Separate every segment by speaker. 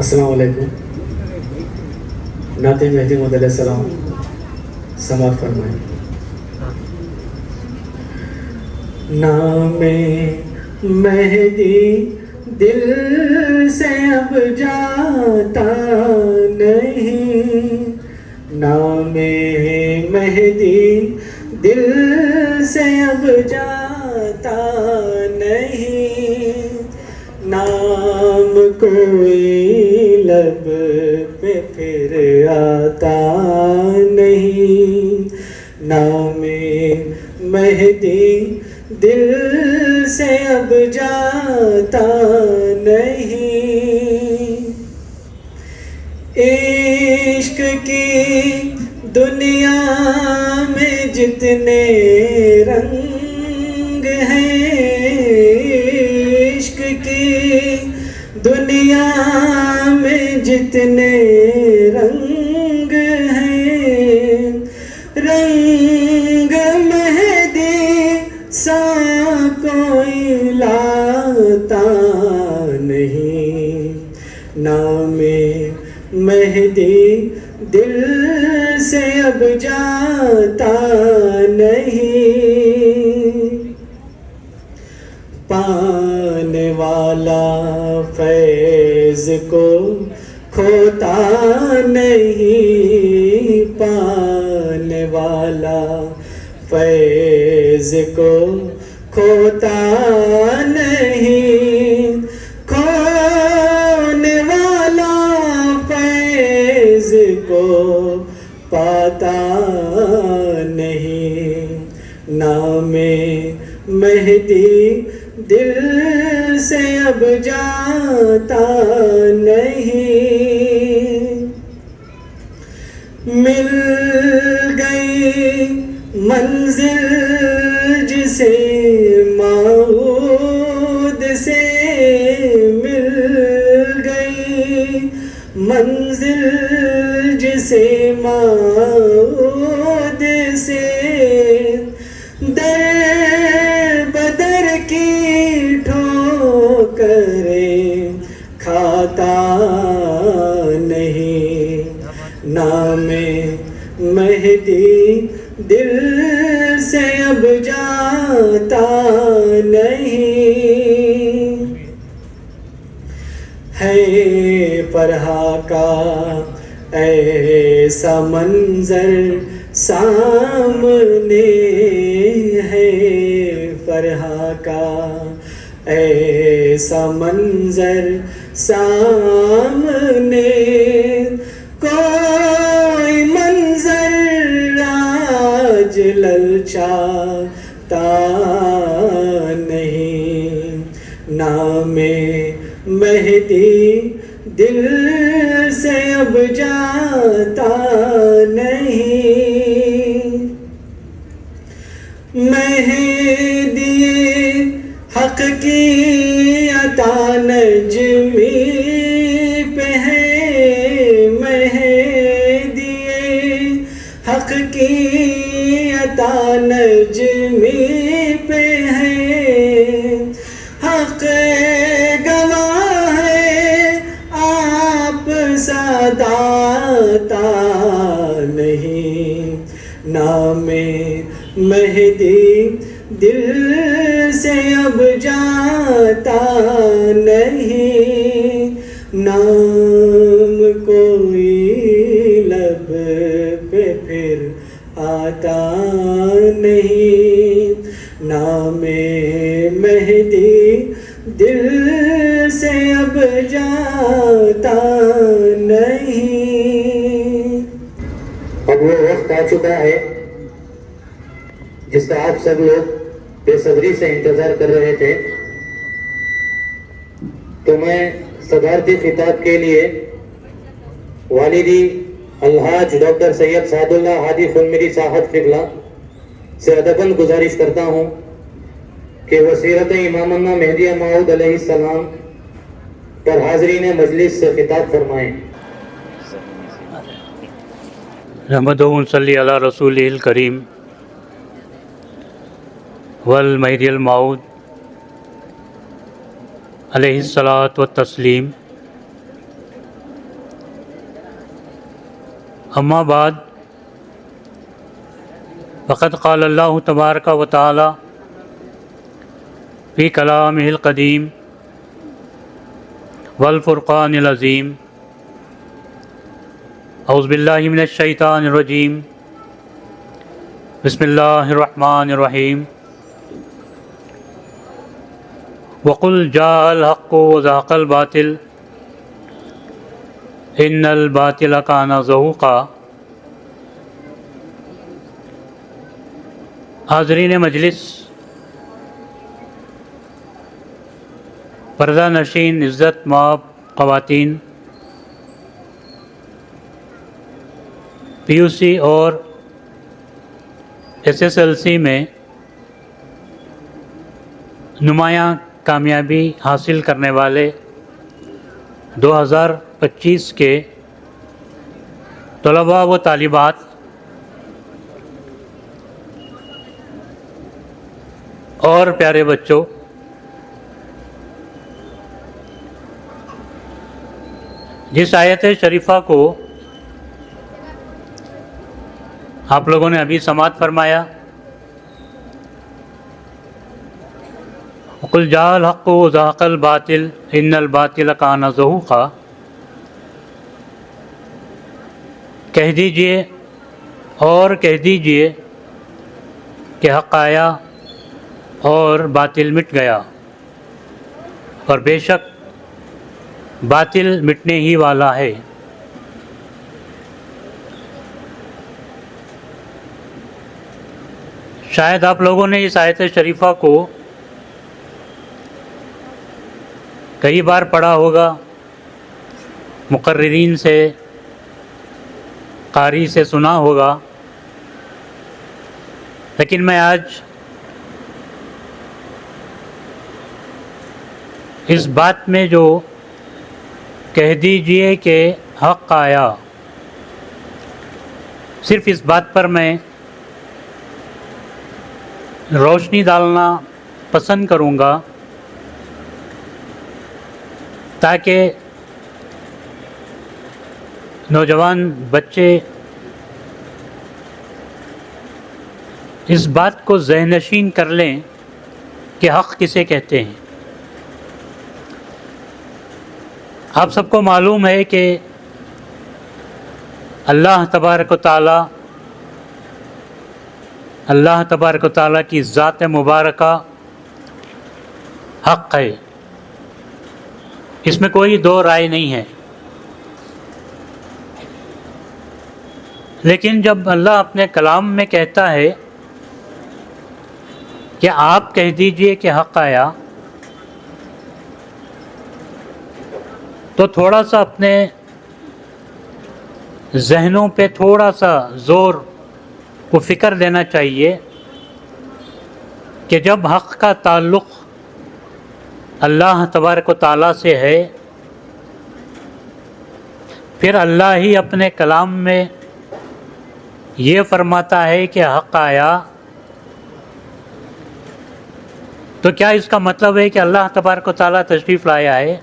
Speaker 1: السلام علیکم. نعت مہدی موعود علیہ السلام سماعت فرمائیں. نام مہدی دل سے اب جاتا نہیں، نام مہدی دل سے اب جاتا نہیں، نام کوئی لب پہ پھر آتا نہیں، نام مہدی دل سے اب جاتا نہیں. عشق کی دنیا میں جتنے رنگ ہیں، عشق کی دنیا میں جتنے رنگ ہیں، رنگ مہدی سا کوئی لاتا نہیں، نام مہدی دل سے اب جاتا نہیں. پانے والا فیض کو کھوتا نہیں، پانے والا فیض کو کھوتا نہیں، کھونے والا فیض کو پاتا نہیں، نام مہدی دل سے اب جاتا نہیں. مل گئی منزل جسے موعود سے، مل گئی منزل جسے موعود سے، در بدر کی ٹھوکریں کھاتا نہیں، نام مہدی دل سے اب جاتا نہیں. ہے فرحہ کا ایسا منظر سامنے، ہے فرحہ کا ایسا منظر سامنے، کوئی منظر آج للچاتا نہیں، نام مہدی دل سے اب جاتا نہیں. مہدی حق کی عطا نجمی پہ ہے، مہدی حق کی عطا نجمی پہ ہے، حق گواہ ہے آپ ساداتا نہیں، نام مہدی دل سے اب جاتا نہیں، نام کوئی لب پہ پھر آتا نہیں، نام مہدی دل سے اب جاتا نہیں.
Speaker 2: اب وہ وقت آ چکا ہے جس کا آپ سب لوگ بے صبری سے انتظار کر رہے تھے، تو میں صدارتی خطاب کے لیے والدی الحاج ڈاکٹر سید سعد اللہ ہادی فلمری صاحب قبلہ سے ادباً گزارش کرتا ہوں کہ وہ سیرت امامنا مہدی موعود علیہ السلام پر حاضرین مجلس سے خطاب فرمائیں.
Speaker 3: نحمدہ و نصلی علی رسولہ الکریم والمہدی الموعود علیہ الصلاۃ والتسلیم. اما بعد فقد قال اللہ تبارک و تعالی فی کلامہ القدیم والفرقان العظیم اعوذ باللہ من الشیطان الرجیم بسم اللہ الرحمن الرحیم وقل جاء الحق وزهق الباطل ان الباطل کان زہوقا۔ حاضرین مجلس، پردہ نشین عزت مآب خواتین، پی یو سی اور ایس ایس ایل سی میں نمایاں کامیابی حاصل کرنے والے 2025 کے طلباء و طالبات اور پیارے بچوں، جس آیت شریفہ کو آپ لوگوں نے ابھی سماعت فرمایا، وَقُلْ جَاءَ الْحَقُّ وَزَهَقَ الْبَاطِلُ إِنَّ الْبَاطِلَ كَانَ زَهُوقًا، کہہ دیجئے اور کہہ دیجئے کہ حق آیا اور باطل مٹ گیا، اور بے شک باطل مٹنے ہی والا ہے۔ شاید آپ لوگوں نے اس آیت شریفہ کو کئی بار پڑھا ہوگا، مقررین سے، قاری سے سنا ہوگا، لیکن میں آج اس بات میں جو کہہ دیجئے کہ حق آیا، صرف اس بات پر میں روشنی ڈالنا پسند کروں گا تاکہ نوجوان بچے اس بات کو ذہن نشین کر لیں کہ حق کسے کہتے ہیں۔ آپ سب کو معلوم ہے کہ اللہ تبارک و تعالیٰ کی ذات مبارکہ حق ہے، اس میں کوئی دو رائے نہیں ہے۔ لیکن جب اللہ اپنے کلام میں کہتا ہے کہ آپ کہہ دیجئے کہ حق آیا، تو تھوڑا سا اپنے ذہنوں پہ تھوڑا سا زور کو فکر دینا چاہیے کہ جب حق کا تعلق اللہ تبارک و تعالیٰ سے ہے، پھر اللہ ہی اپنے کلام میں یہ فرماتا ہے کہ حق آیا، تو کیا اس کا مطلب ہے کہ اللہ تبارک و تعالیٰ تشریف لایا ہے؟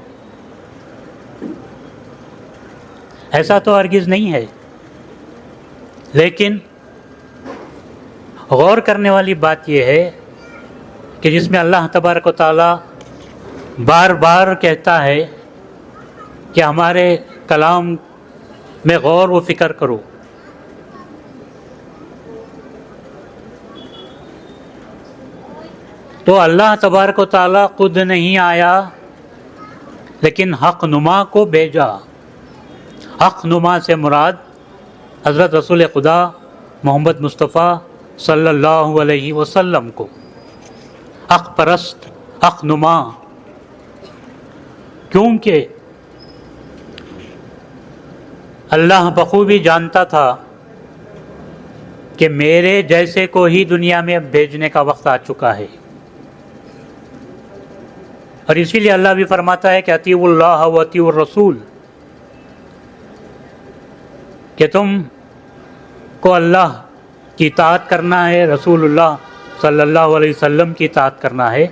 Speaker 3: ایسا تو ہرگز نہیں ہے۔ لیکن غور کرنے والی بات یہ ہے کہ جس میں اللہ تبارک و تعالیٰ بار بار کہتا ہے کہ ہمارے کلام میں غور و فکر کرو، تو اللہ تبارک و تعالیٰ خود نہیں آیا لیکن حق نما کو بھیجا۔ حق نما سے مراد حضرت رسول خدا محمد مصطفیٰ صلی اللہ علیہ وسلم کو، حق پرست، حق نما، کیونکہ اللہ بخوبی جانتا تھا کہ میرے جیسے کو ہی دنیا میں اب بھیجنے کا وقت آ چکا ہے، اور اسی لیے اللہ بھی فرماتا ہے کہ اطیعوا اللہ و اطیعوا الرسول، کہ تم کو اللہ کی اطاعت کرنا ہے، رسول اللہ صلی اللہ علیہ وسلم کی اطاعت کرنا ہے۔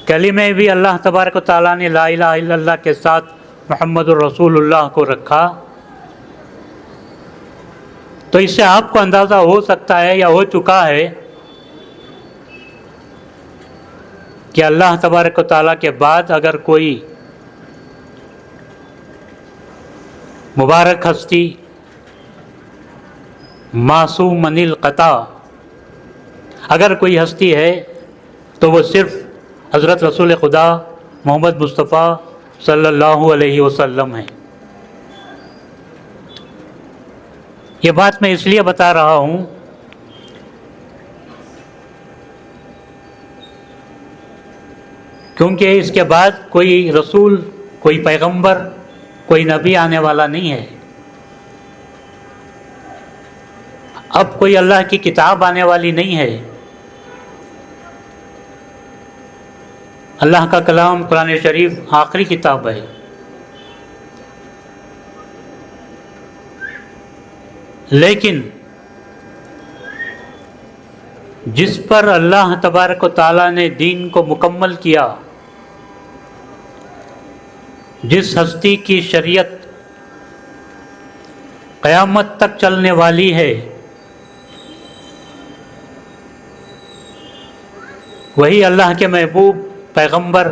Speaker 3: کلمے بھی اللہ تبارک و تعالیٰ نے لا الہ الا اللہ کے ساتھ محمد الرسول اللہ کو رکھا، تو اس سے آپ کو اندازہ ہو سکتا ہے یا ہو چکا ہے کہ اللہ تبارک و تعالیٰ کے بعد اگر کوئی مبارک ہستی معصوم من القطع اگر کوئی ہستی ہے تو وہ صرف حضرت رسول خدا محمد مصطفیٰ صلی اللہ علیہ وسلم ہیں۔ یہ بات میں اس لیے بتا رہا ہوں کیونکہ اس کے بعد کوئی رسول، کوئی پیغمبر، کوئی نبی آنے والا نہیں ہے۔ اب کوئی اللہ کی کتاب آنے والی نہیں ہے۔ اللہ کا کلام قرآن شریف آخری کتاب ہے، لیکن جس پر اللہ تبارک و تعالیٰ نے دین کو مکمل کیا، جس ہستی کی شریعت قیامت تک چلنے والی ہے، وہی اللہ کے محبوب پیغمبر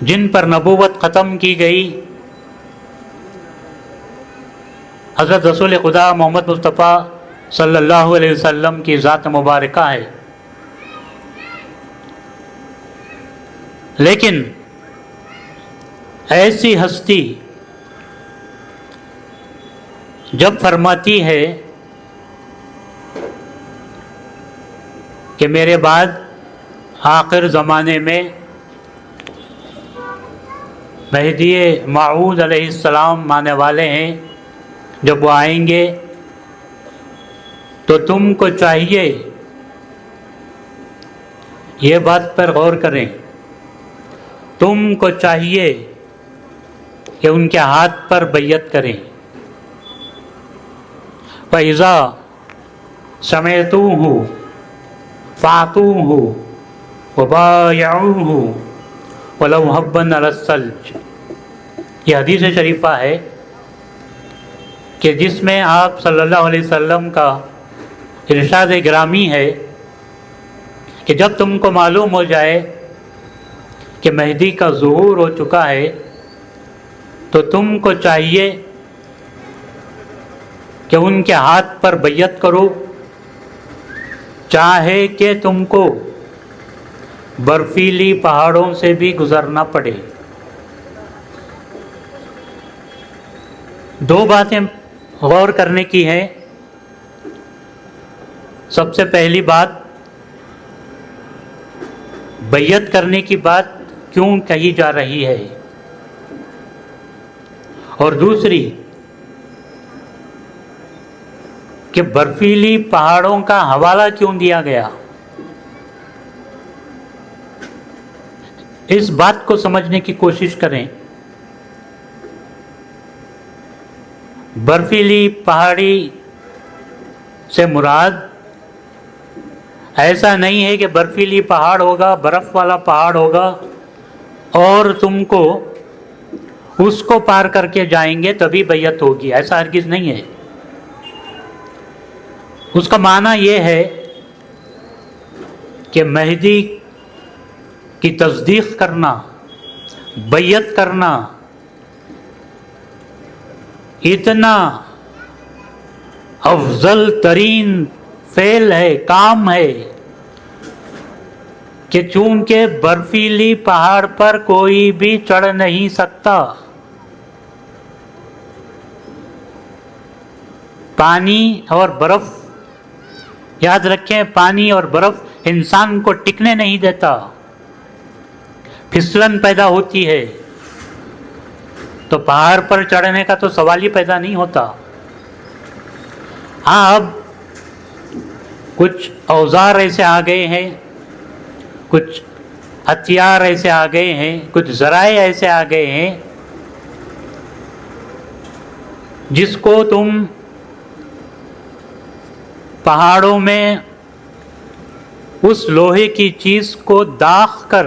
Speaker 3: جن پر نبوت ختم کی گئی، حضرت رسول خدا محمد مصطفیٰ صلی اللہ علیہ وسلم کی ذات مبارکہ ہے۔ لیکن ایسی ہستی جب فرماتی ہے کہ میرے بعد آخر زمانے میں مہدی موعود علیہ السلام آنے والے ہیں، جب وہ آئیں گے تو تم کو چاہیے یہ بات پر غور کریں، تم کو چاہیے کہ ان کے ہاتھ پر بیعت کریں۔ فَإِذَا سَمِعْتُمُوهُ فَأْتُوهُ وَبَايِعُوهُ وَلَوْ حَبًّا عَلَى الثَّلْجِ۔ یہ حدیث شریفہ ہے کہ جس میں آپ صلی اللہ علیہ وسلم کا ارشاد گرامی ہے کہ جب تم کو معلوم ہو جائے کہ مہدی کا ظہور ہو چکا ہے تو تم کو چاہیے کہ ان کے ہاتھ پر بیعت کرو، چاہے کہ تم کو برفیلی پہاڑوں سے بھی گزرنا پڑے۔ دو باتیں غور کرنے کی ہیں۔ سب سے پہلی بات، بیعت کرنے کی بات کیوں کہی جا رہی ہے، اور دوسری کہ برفیلی پہاڑوں کا حوالہ کیوں دیا گیا۔ اس بات کو سمجھنے کی کوشش کریں۔ برفیلی پہاڑی سے مراد ایسا نہیں ہے کہ برفیلی پہاڑ ہوگا، برف والا پہاڑ ہوگا اور تم کو اس کو پار کر کے جائیں گے تبھی بیعت ہوگی، ایسا ہرگز نہیں ہے۔ اس کا معنی یہ ہے کہ مہدی کی تصدیق کرنا، بیعت کرنا اتنا افضل ترین فعل ہے، کام ہے کہ چونکہ برفیلی پہاڑ پر کوئی بھی چڑھ نہیں سکتا، پانی اور برف، یاد رکھیں پانی اور برف انسان کو ٹکنے نہیں دیتا، پھسلن پیدا ہوتی ہے، تو پہاڑ پر چڑھنے کا تو سوال ہی پیدا نہیں ہوتا۔ ہاں اب کچھ اوزار ایسے آ گئے ہیں، کچھ ہتھیار ایسے آ گئے ہیں، کچھ ذرائع ایسے آ گئے ہیں جس کو تم پہاڑوں میں اس لوہے کی چیز کو داغ کر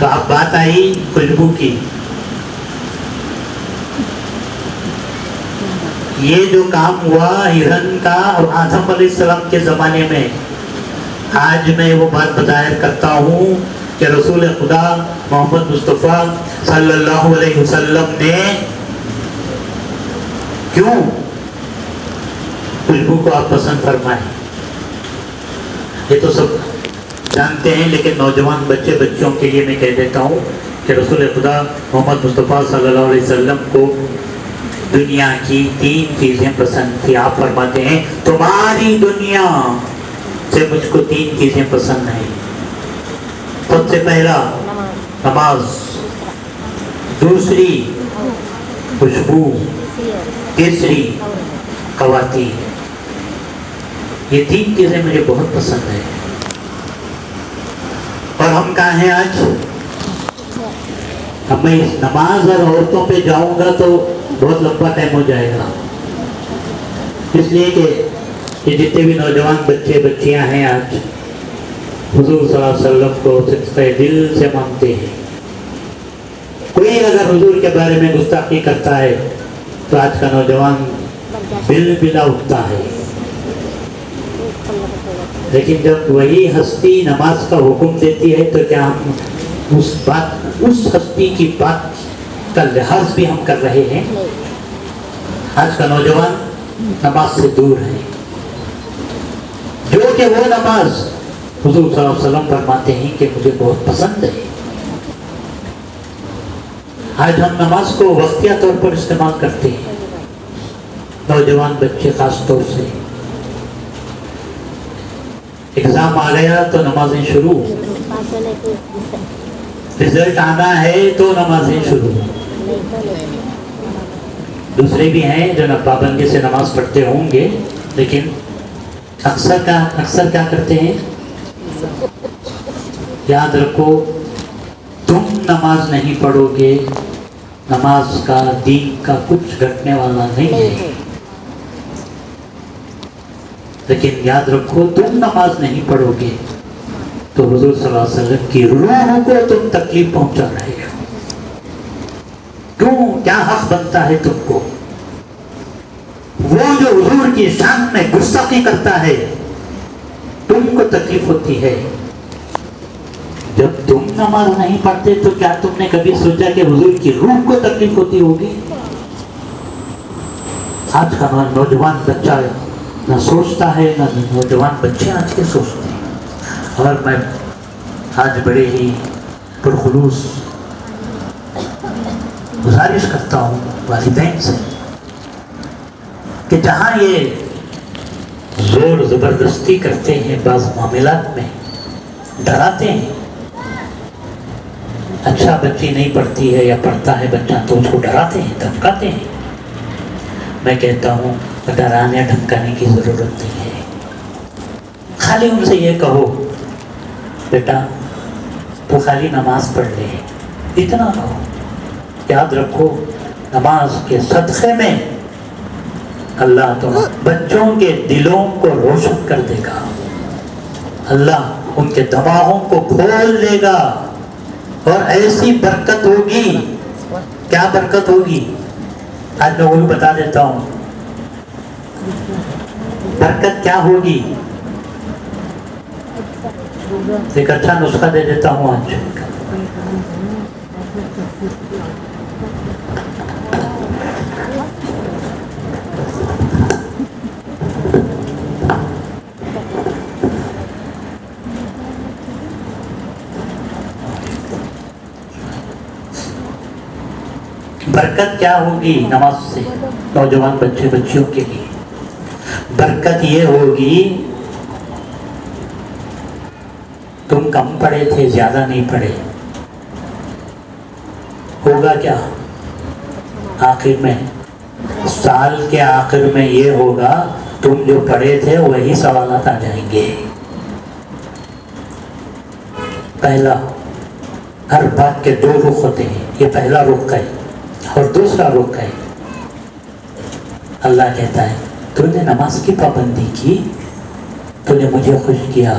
Speaker 3: تو اب بات آئی خوشبو کی. یہ جو کام ہوا ہرن کا آدم علیہ السلام کے زمانے میں، آج میں وہ بات بظاہر کرتا ہوں کہ رسول خدا محمد مصطفیٰ صلی اللہ علیہ وسلم نے کیوں خوشبو کو آپ پسند فرمائیں. یہ تو سب جانتے ہیں، لیکن نوجوان بچوں کے لیے میں کہہ دیتا ہوں کہ رسول خدا محمد مصطفیٰ صلی اللہ علیہ وسلم کو دنیا کی 3 چیزیں پسند تھی. آپ فرماتے ہیں تمہاری دنیا سے مجھ کو 3 چیزیں پسند ہیں. سب سے پہلا نماز، دوسری خوشبو، تیسری خواتین. یہ 3 چیزیں مجھے بہت پسند ہیں. اور ہم کہاں ہیں آج؟ اب میں اس نماز اور عورتوں پہ جاؤں گا تو بہت لمبا ٹائم ہو جائے گا، اس لیے کہ یہ جتنے بھی نوجوان بچیاں ہیں آج حضور صلی اللہ علیہ وسلم کو سچے دل سے مانتے ہیں. کوئی اگر حضور کے بارے میں گستاخی کرتا ہے تو آج کا نوجوان بل بلا اٹھتا ہے. لیکن جب وہی ہستی نماز کا حکم دیتی ہے تو کیا ہم اس ہستی کی بات کا لحاظ بھی ہم کر رہے ہیں؟ آج کا نوجوان نماز سے دور ہے، جو کہ وہ نماز حضور صلی اللہ علیہ وسلم فرماتے ہیں کہ مجھے بہت پسند ہے. آج ہم نماز کو وقتیہ طور پر استعمال کرتے ہیں، نوجوان بچے خاص طور سے. ایگزام آ گیا تو نمازیں شروع، رزلٹ آنا ہے تو نمازیں شروع. دوسرے بھی ہیں جو پابندی سے نماز پڑھتے ہوں گے، لیکن اکثر کیا کرتے ہیں؟ یاد رکھو، تم نماز نہیں پڑھو گے، نماز کا دین کا کچھ گھٹنے والا نہیں ہے. لیکن یاد رکھو، تم نماز نہیں پڑھو گے تو حضور صلی اللہ علیہ وسلم کی روح کو تم تکلیف پہنچا رہے ہو. کیوں؟ کیا حق بنتا ہے تم کو؟ وہ جو حضور کی شان میں گستاخی کرتا ہے تم کو تکلیف ہوتی ہے. جب تم نماز نہیں پڑھتے تو کیا تم نے کبھی سوچا کہ حضور کی روح کو تکلیف ہوتی ہوگی؟ آج کا نوجوان بچہ نہ سوچتا ہے، نہ نوجوان بچے آج کے سوچتے ہیں. اور میں آج بڑے ہی پرخلوص گزارش کرتا ہوں والدین سے کہ جہاں یہ زور زبردستی کرتے ہیں، بعض معاملات میں ڈراتے ہیں. اچھا بچی نہیں پڑھتی ہے یا پڑھتا ہے بچہ تو اس کو ڈراتے ہیں، دھمکاتے ہیں. میں کہتا ہوں ڈرانے دھمکانے کی ضرورت نہیں ہے. خالی ان سے یہ کہو بیٹا تو خالی نماز پڑھ لے، اتنا کہو. یاد رکھو، نماز کے صدقے میں اللہ تو بچوں کے دلوں کو روشن کر دے گا. اللہ ان کے دماغوں کو کھول دے گا اور ایسی برکت ہوگی. کیا برکت ہوگی؟ آج میں وہ بتا دیتا ہوں. برکت کیا ہوگی؟ ایک اچھا نسخہ دے دیتا ہوں آج. برکت کیا ہوگی نماز سے نوجوان بچیوں کے لیے؟ برکت یہ ہوگی، تم کم پڑھے تھے، زیادہ نہیں پڑھے، ہوگا کیا آخر میں؟ سال کے آخر میں یہ ہوگا تم جو پڑھے تھے وہی سوالات آ جائیں گے. پہلا، ہر بات کے 2 رخ ہوتے ہیں. یہ پہلا رخ ہے اور دوسرا رخ ہے. اللہ کہتا ہے تو نے نماز کی پابندی کی، تو نے مجھے خوش کیا،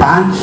Speaker 3: 5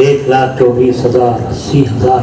Speaker 3: 1,24,000, 80,000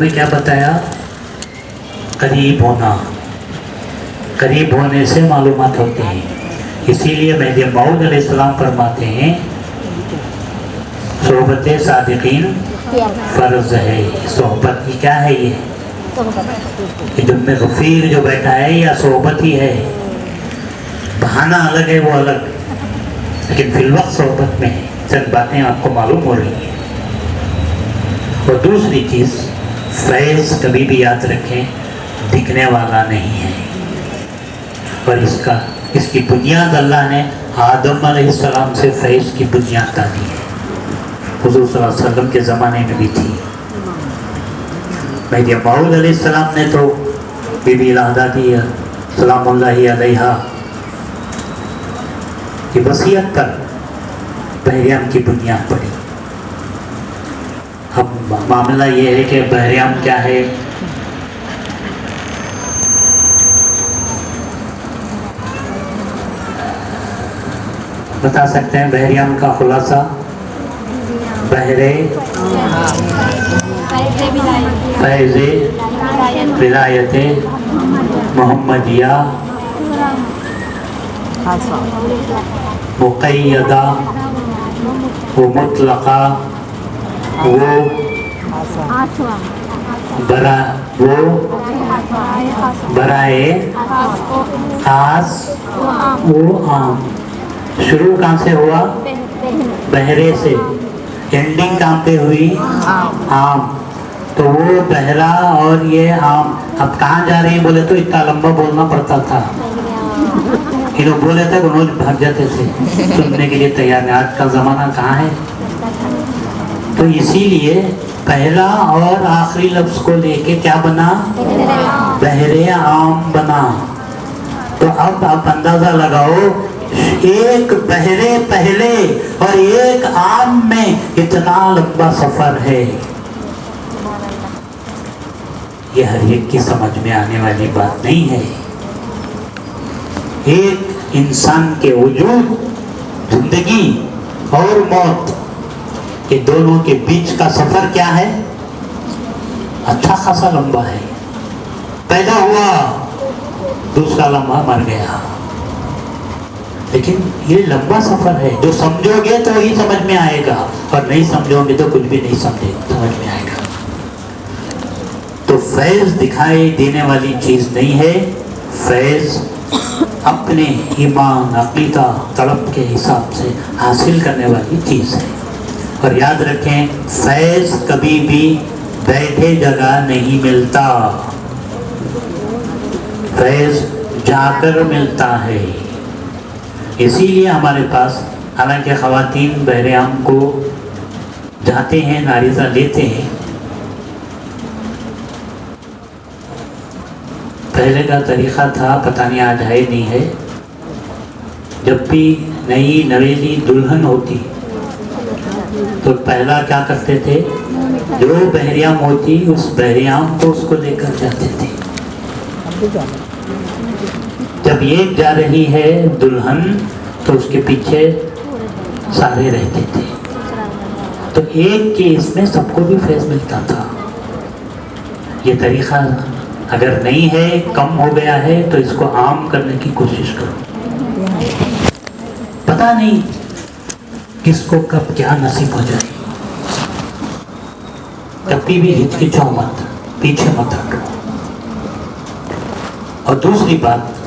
Speaker 3: میں کیا بتایا؟ قریب ہونا، قریب ہونے سے معلومات ہوتے ہیں. اسی لیے مہدی موعود علیہ السلام فرماتے ہیں صحبت صادقین فرض ہے. صحبت کی کیا ہے؟ یہ جمع غفیر جو بیٹھا ہے یا صحبت ہی ہے. بہانہ الگ ہے، وہ الگ، لیکن فی الوقت صحبت میں ہے. چند باتیں آپ کو معلوم ہو رہی ہیں. اور دوسری چیز، فیض کبھی بھی یاد رکھیں دکھنے والا نہیں ہے، اور اس کی بنیاد اللہ نے آدم علیہ السلام سے فیض کی بنیاد ڈالی ہے. حضور صلی اللہ علیہ وسلم کے زمانے میں بھی تھی. مہدی موعود علیہ السلام نے تو بی بی لہدادی سلام اللہ علیہا کی وصیت پر بحریام کی بنیاد پڑی. اب معاملہ یہ ہے کہ بحریام کیا ہے؟ بتا سکتے ہیں بحریام کا خلاصہ؟ بحرے فیض ولایت محمدیہ مقیدہ و مطلقہ وہ برائے خاص و عام. شروع کہاں سے ہوا؟ بحرے سے. اینڈنگ کہاں پہ ہوئی؟ عام. تو وہ بحرا اور یہ عام. اب کہاں جا رہے ہیں بولے تو اتنا لمبا بولنا پڑتا تھا. یہ لوگ بولے تھے کہ روز بھاگ جاتے تھے، سننے کے لیے تیار نہیں. آج کا زمانہ کہاں ہے؟ تو اسی لیے پہلا اور آخری لفظ کو لے کے کیا بنا؟ بحرے عام بنا. تو اب آپ اندازہ لگاؤ، ایک بحرے پہلے اور ایک عام میں اتنا لمبا سفر ہے. یہ ہر ایک کی سمجھ میں آنے والی بات نہیں ہے. ایک انسان کے وجود، زندگی اور موت، یہ دونوں کے بیچ کا سفر کیا ہے؟ اچھا خاصا لمبا ہے. پیدا ہوا، دوسرا لمحہ مر گیا. لیکن یہ لمبا سفر ہے. جو سمجھو گے تو وہی سمجھ میں آئے گا، اور نہیں سمجھو گے تو کچھ بھی نہیں سمجھ میں آئے گا. تو فیض دکھائی دینے والی چیز نہیں ہے. فیض اپنے ایمان، عقیدہ، طلب کے حساب سے حاصل کرنے والی چیز ہے. اور یاد رکھیں، فیض کبھی بھی بیٹھے جگہ نہیں ملتا. فیض جا کر ملتا ہے. اسی لیے ہمارے پاس، حالانکہ خواتین بحریام کو جاتے ہیں، ناریزہ لیتے ہیں. پہلے کا طریقہ تھا، پتہ نہیں آج ہے نہیں ہے، جب بھی نئی نویلی دلہن ہوتی تو پہلا کیا کرتے تھے؟ جو بحریام ہوتی اس بحریام کو اس کو لے کر جاتے تھے. جب ایک جا رہی ہے دلہن تو اس کے پیچھے سارے رہتے تھے. تو ایک کے اس میں سب کو بھی فیض ملتا تھا. یہ طریقہ اگر نہیں ہے، کم ہو گیا ہے، تو اس کو عام کرنے کی کوشش کرو. پتہ نہیں کس کو کب کیا نصیب ہو جائے. کبھی بھی ہچکچاؤ مت، پیچھے مت ہٹو. اور دوسری بات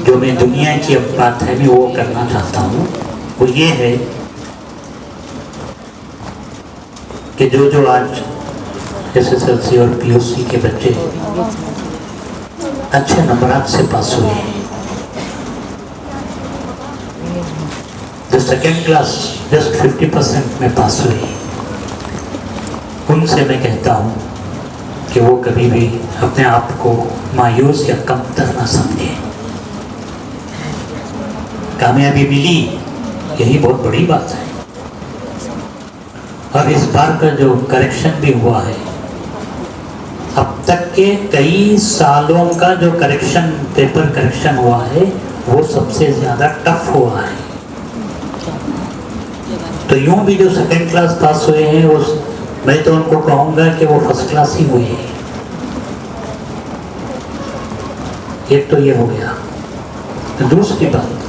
Speaker 3: جو میں دنیا کی اب بات ہے میں وہ کرنا چاہتا ہوں، وہ یہ ہے کہ جو آج SSLC اور PUC کے بچے اچھے نمبرات سے پاس ہوئے ہیں، جو سیکنڈ کلاس جسٹ 50% میں پاس ہوئے ہیں، ان سے میں کہتا ہوں کہ وہ کبھی بھی اپنے آپ کو مایوس یا کمتر نہ سمجھیں. کامیابی ملی، یہی بہت بڑی بات ہے. اور اس بار کا جو کریکشن بھی ہوا ہے، اب تک کے کئی سالوں کا جو کریکشن، پیپر کریکشن ہوا ہے، وہ سب سے زیادہ ٹف ہوا ہے. تو یوں بھی جو سیکنڈ کلاس پاس ہوئے ہیں وہ میں تو ان کو کہوں گا کہ وہ فرسٹ کلاس ہی ہوئی ہے. ایک تو یہ ہو گیا. دوسری بات،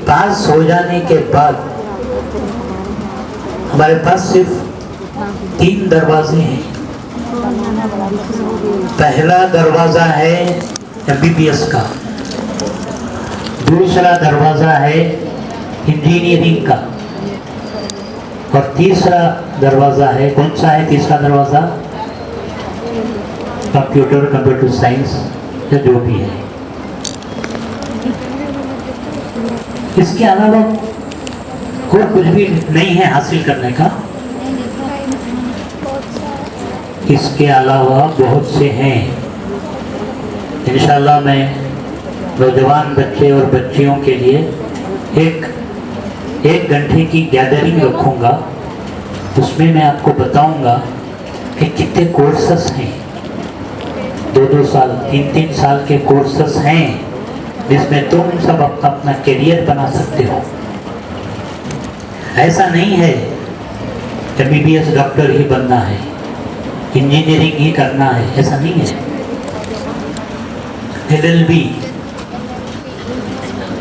Speaker 3: پاس ہو جانے کے بعد ہمارے پاس صرف 3 دروازے ہیں. پہلا دروازہ ہے MBBS کا، دوسرا دروازہ ہے انجینئرنگ کا، اور تیسرا دروازہ ہے، کون سا ہے تیسرا دروازہ؟ کمپیوٹر سائنس یا جو بھی ہے. اس کے علاوہ اور کچھ بھی نہیں ہے حاصل کرنے کا. اس کے علاوہ بہت سے ہیں. انشاءاللہ میں نوجوان بچے اور بچیوں کے لیے ایک گھنٹے کی گیدرنگ رکھوں گا. اس میں میں آپ کو بتاؤں گا کہ کتنے کورسز ہیں. 2 سال 3 سال کے کورسز ہیں جس میں تم سب اپنا کیریئر بنا سکتے ہو. ایسا نہیں ہے MBBS ڈاکٹر ہی بننا ہے، انجینئرنگ ہی کرنا ہے، ایسا نہیں ہے. LLB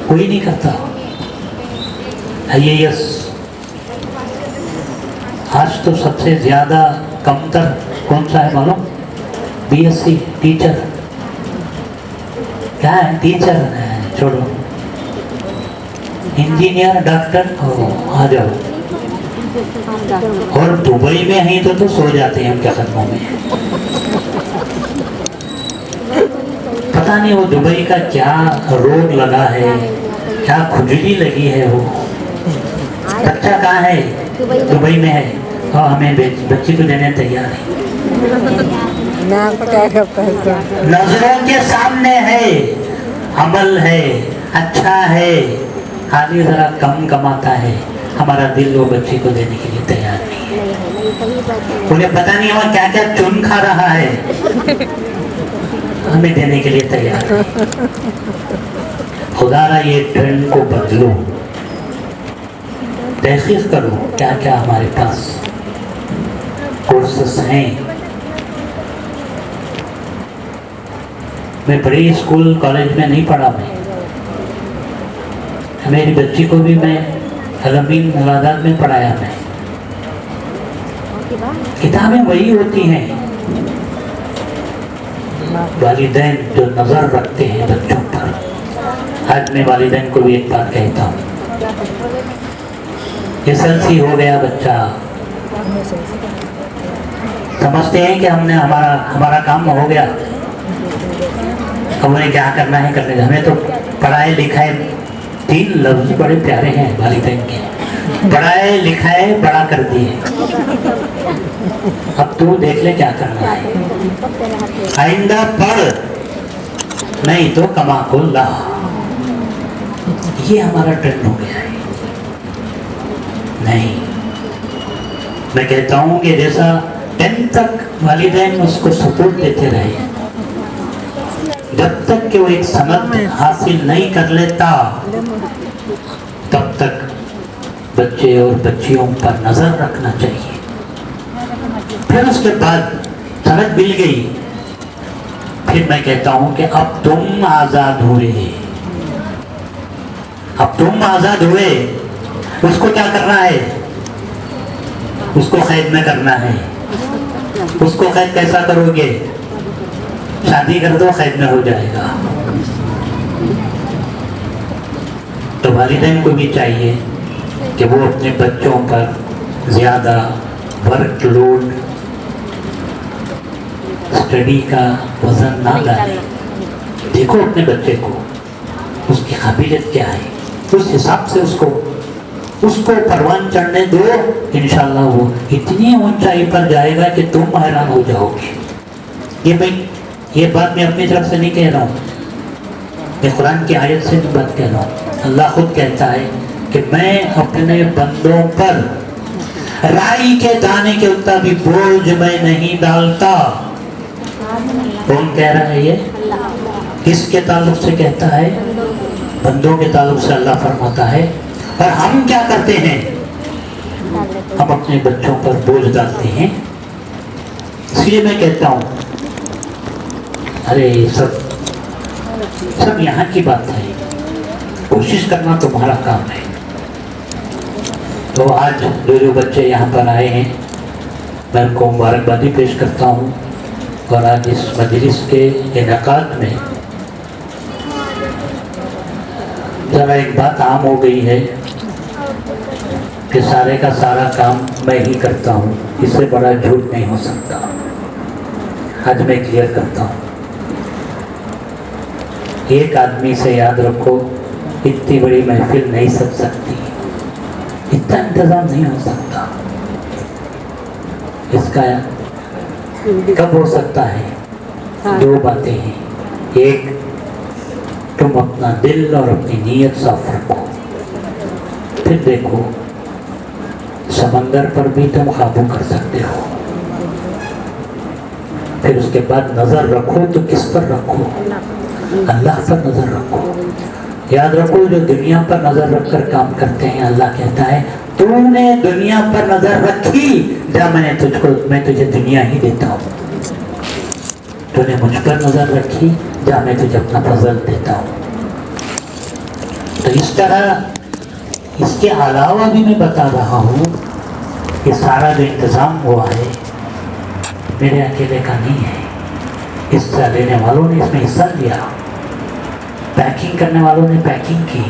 Speaker 3: کوئی نہیں کرتا. IAS آج تو سب سے زیادہ کمتر کون سا ہے معلوم؟ BSc teacher. کیا ہے ٹیچر؟ چھوڑو. انجینئر، ڈاکٹر آ جاؤ. اور دبئی میں ہیں تو سو جاتے ہیں ان کے قدموں میں. پتہ نہیں وہ دبئی کا کیا روگ لگا ہے، کیا کھجلی لگی ہے. وہ بچہ کہاں ہے؟ دبئی میں ہے، اور ہمیں بچی کو دینے تیار ہے. نظروں کے سامنے ہے، عمل ہے، اچھا ہے، خالی ذرا کم کماتا ہے. ہمارا دل وہ بچی کو دینے کے لیے تیار نہیں ہے. انہیں پتہ نہیں ہوا کیا کیا چن کھا رہا ہے، ہمیں دینے کے لیے تیار ہے. خدا را یہ ٹرینڈ کو بدلو. تحقیق کرو کیا کیا ہمارے پاس کورسز ہیں. میں بڑی اسکول کالج میں نہیں پڑھا. میری بچی کو بھی میں علمین ملادات میں پڑھایا. میں کتابیں وہی ہوتی ہیں. والدین جو نظر رکھتے ہیں بچوں پر. آج میں والدین کو بھی ایک بات کہتا ہوں. SLC ہو گیا بچہ، سمجھتے ہیں کہ ہم نے ہمارا کام ہو گیا، ہمیں کیا کرنا ہے کرنے. ہمیں تو پڑھائے لکھائے، 3 لفظ بڑے پیارے ہیں والدین کے. پڑھائے لکھائے بڑا کر دیے، اب تو دیکھ لے کیا کرنا ہے. آئندہ پڑھ، نہیں تو کما کو لا. یہ ہمارا ٹرینڈ ہو گیا ہے. نہیں، میں کہتا ہوں کہ جیسا 10 تک والدین اس کو سپورٹ دیتے رہے، جب تک کہ وہ ایک سند حاصل نہیں کر لیتا تب تک بچے اور بچیوں پر نظر رکھنا چاہیے. پھر اس کے بعد سند مل گئی، پھر میں کہتا ہوں کہ اب تم آزاد ہوئے. اب تم آزاد ہوئے، اس کو کیا کرنا ہے؟ اس کو قید میں کرنا ہے. اس کو قید کیسا کرو گے؟ شادی کر دو، قید میں ہو جائے گا. تو والدین کو بھی چاہیے کہ وہ اپنے بچوں پر زیادہ ورک لوڈ، اسٹڈی کا وزن نہ ڈالیں. دیکھو اپنے بچے کو، اس کی قابلیت کیا ہے، اس حساب سے اس کو پروان چڑھنے دو. انشاءاللہ وہ اتنی اونچائی پر جائے گا کہ تم حیران ہو جاؤ گے. یہ بات میں اپنی طرف سے نہیں کہہ رہا ہوں، میں قرآن کی آیت سے بات کہہ رہا ہوں. اللہ خود کہتا ہے کہ میں اپنے بندوں پر رائی کے دانے کے اتنا بھی بوجھ میں نہیں ڈالتا. کون کہہ رہا ہے یہ؟ کس کے تعلق سے کہتا ہے؟ بندوں کے تعلق سے اللہ فرماتا ہے. اور ہم کیا کرتے ہیں؟ ہم اپنے بچوں پر بوجھ ڈالتے ہیں. اس لیے میں کہتا ہوں ارے سب یہاں کی بات ہے, کوشش کرنا تمہارا کام ہے. تو آج جو بچے یہاں پر آئے ہیں میں ان کو مبارکبادی پیش کرتا ہوں. اور آج اس مجلس کے انعقاد میں ذرا ایک بات عام ہو گئی ہے کہ سارے کا سارا کام میں ہی کرتا ہوں. اس سے بڑا جھوٹ نہیں ہو سکتا. آج میں کلیئر کرتا ہوں. ایک آدمی سے یاد رکھو اتنی بڑی محفل نہیں سج سکتی, اتنا انتظام نہیں ہو سکتا. اس کا کب ہو سکتا ہے؟ دو باتیں ہیں. ایک, تم اپنا دل اور اپنی نیت صاف رکھو, پھر دیکھو سمندر پر بھی تم قابو کر سکتے ہو. پھر اس کے بعد نظر رکھو تو کس پر رکھو؟ اللہ پر نظر رکھو. یاد رکھو جو دنیا پر نظر رکھ کر کام کرتے ہیں, اللہ کہتا ہے تو نے دنیا پر نظر رکھی, جا میں تجھے دنیا ہی دیتا ہوں. تو نے مجھ پر نظر رکھی, جا میں تجھے اپنا فضل دیتا ہوں. تو اس طرح اس کے علاوہ بھی میں بتا رہا ہوں کہ سارا جو انتظام ہوا ہے میرے اکیلے کا نہیں ہے. حصہ لینے والوں نے اس میں حصہ لیا, پیکنگ کرنے والوں نے پیکنگ کی,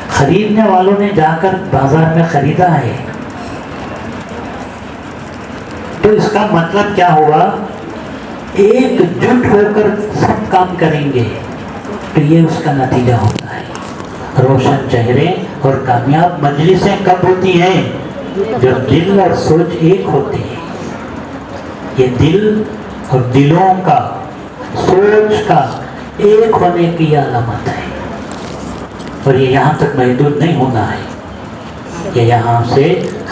Speaker 3: خریدنے والوں نے جا کر بازار میں خریدا ہے. تو اس کا مطلب کیا ہوا؟ ایک جٹ ہو کر سب کام کریں گے تو یہ اس کا نتیجہ ہوتا ہے. روشن چہرے اور کامیاب مجلسیں کب ہوتی ہیں؟ جو دل اور سوچ ایک ہوتے ہیں. یہ دل اور دلوں کا, سوچ کا ایک ہونے کی علامت ہے. اور یہ یہاں تک محدود نہیں ہونا ہے, یہ یہاں سے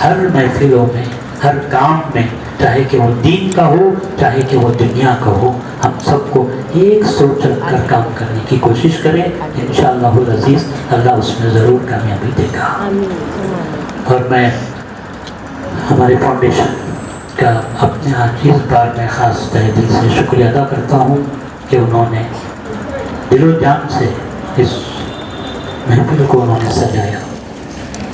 Speaker 3: ہر محفلوں میں, ہر کام میں, چاہے کہ وہ دین کا ہو چاہے کہ وہ دنیا کا ہو, ہم سب کو ایک سوچ رکھ کر کام کرنے کی کوشش کریں. انشاءاللہ العزیز اللہ اس میں ضرور کامیابی دے گا. اور میں ہماری فاؤنڈیشن کا اپنے آج اس بار میں خاص تہ دل سے شکریہ ادا کرتا ہوں کہ انہوں نے دل و جان سے اس محفل کو انہوں نے سجایا,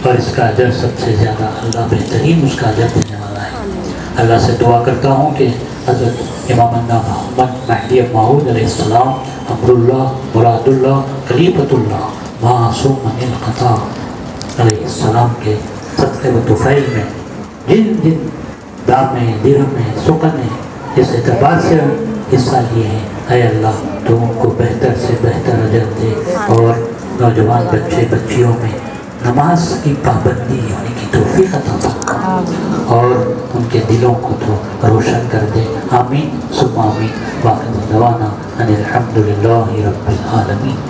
Speaker 3: اور اس کا اجر سب سے زیادہ اللہ بہترین اس کا اجر دینے والا ہے. اللہ سے دعا کرتا ہوں کہ حضرت امام محمد مہدی موعود علیہ السلام, امر اللہ, مراد اللہ, خلیفۃ اللہ, معصوم من الخطا علیہ السلام کے صدقے و طفیل میں جن جن دامیں, درہمیں, سکنے اس اعتبار سے حصہ لیے ہیں, اے اللہ تو ان کو بہتر سے بہتر اجر دے. اور نوجوان بچے بچیوں میں نماز کی پابندی ہونے کی توفیق عطا فرما, اور ان کے دلوں کو تو روشن کر دے. آمین ثم آمین. وآخر دعوانا ان الحمدللہ رب العالمین.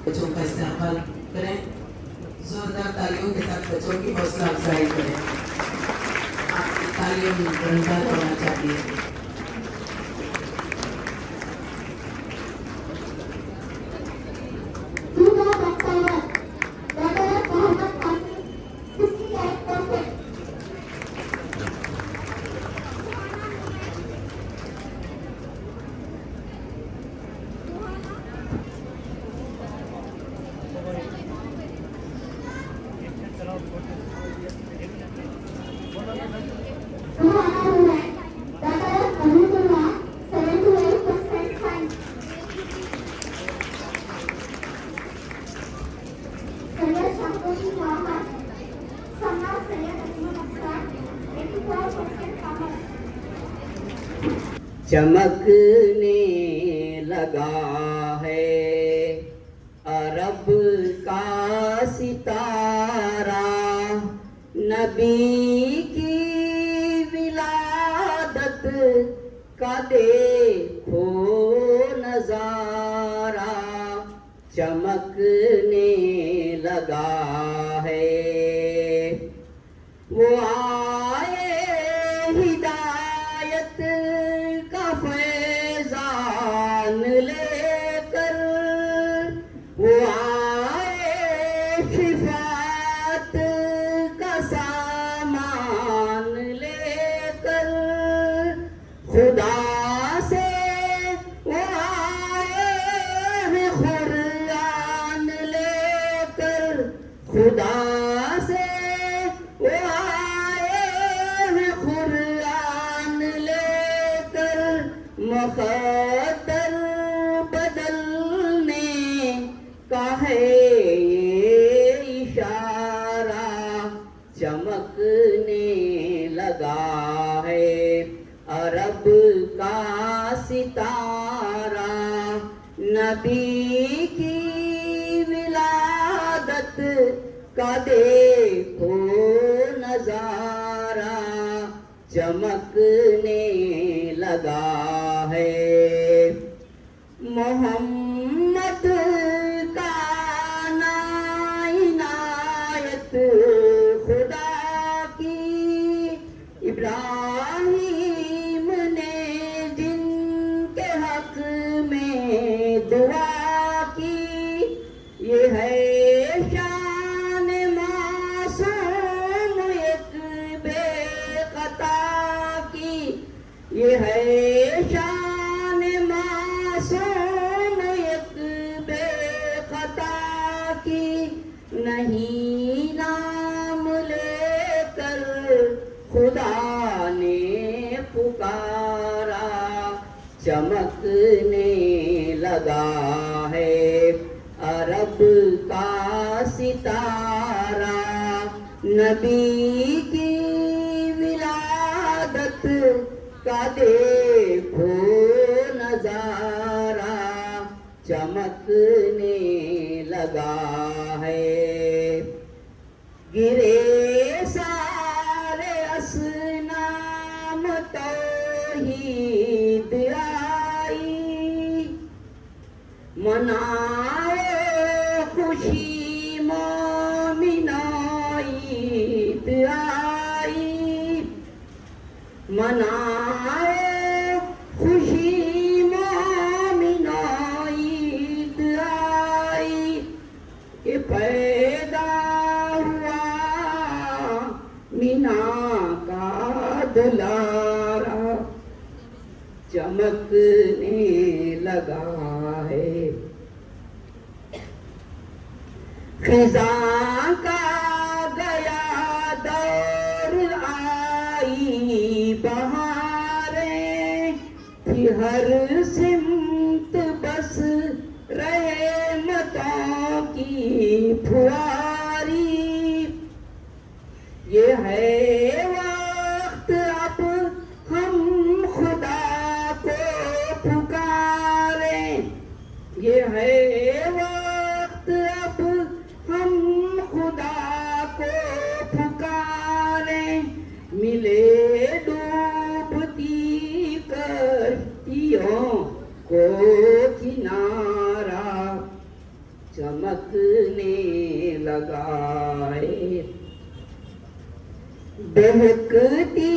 Speaker 4: بچوں کا استقبال کریں, زوردار تالیوں کے ساتھ بچوں کی حوصلہ افزائی کریں. آپ کی تالیوں میں بلندار ہونا چاہیے.
Speaker 5: چمکنے لگا ہے عرب کا ستارہ، نبی کی ولادت کا دیکھو نظارہ، چمکنے لگا ہے وہ آئے ہدایت کا فیضان لے کر، وہ آئے شفاعت کا سامان لے کر، خدا سے وہ آئے ہیں قرآن لے کر، خدا سے وہ آئے ہیں قرآن لے کر، مقدر بدلنے کا ہے یہ اشارہ، چمکنے لگا ہے عرب کا ستارہ، نبی کی ولادت کا دیکھو نظارہ، چمکنے لگا ہے محمد کا عنایت خدا کی، ابراہیم نے جن کے حق میں دعا کی، یہ ہے شان معصوم ایک بے خطا کی، یہ ہے شان معصوم ایک بے خطا کی، نہیں نام لے کر خدا نے پکارا، چمکنے لگا ہے عرب کا ستارہ، نبی کی ولادت کا دیکھو نظارہ، چمکنے لگا ہے گرے سارے اصنام توحید آئی، مناؤ خوشی مومن عید آئی، مناؤ خوشی مومن عید آئی، کہ پیدا ہوا مینا کا دلارا، چمکنے لگا ہے خزاں کا گیا دور، آئی بہاریں تھی ہر سمت، بس رحمتوں کی پھواری، یہ ہے وقت اب ہم خدا کو پکاریں، یہ ہے وقت اب ہم خدا کو پکاریں، ملے ڈوبتی کشتیوں کو کنارہ، چمکنے لگا ہے بہکتی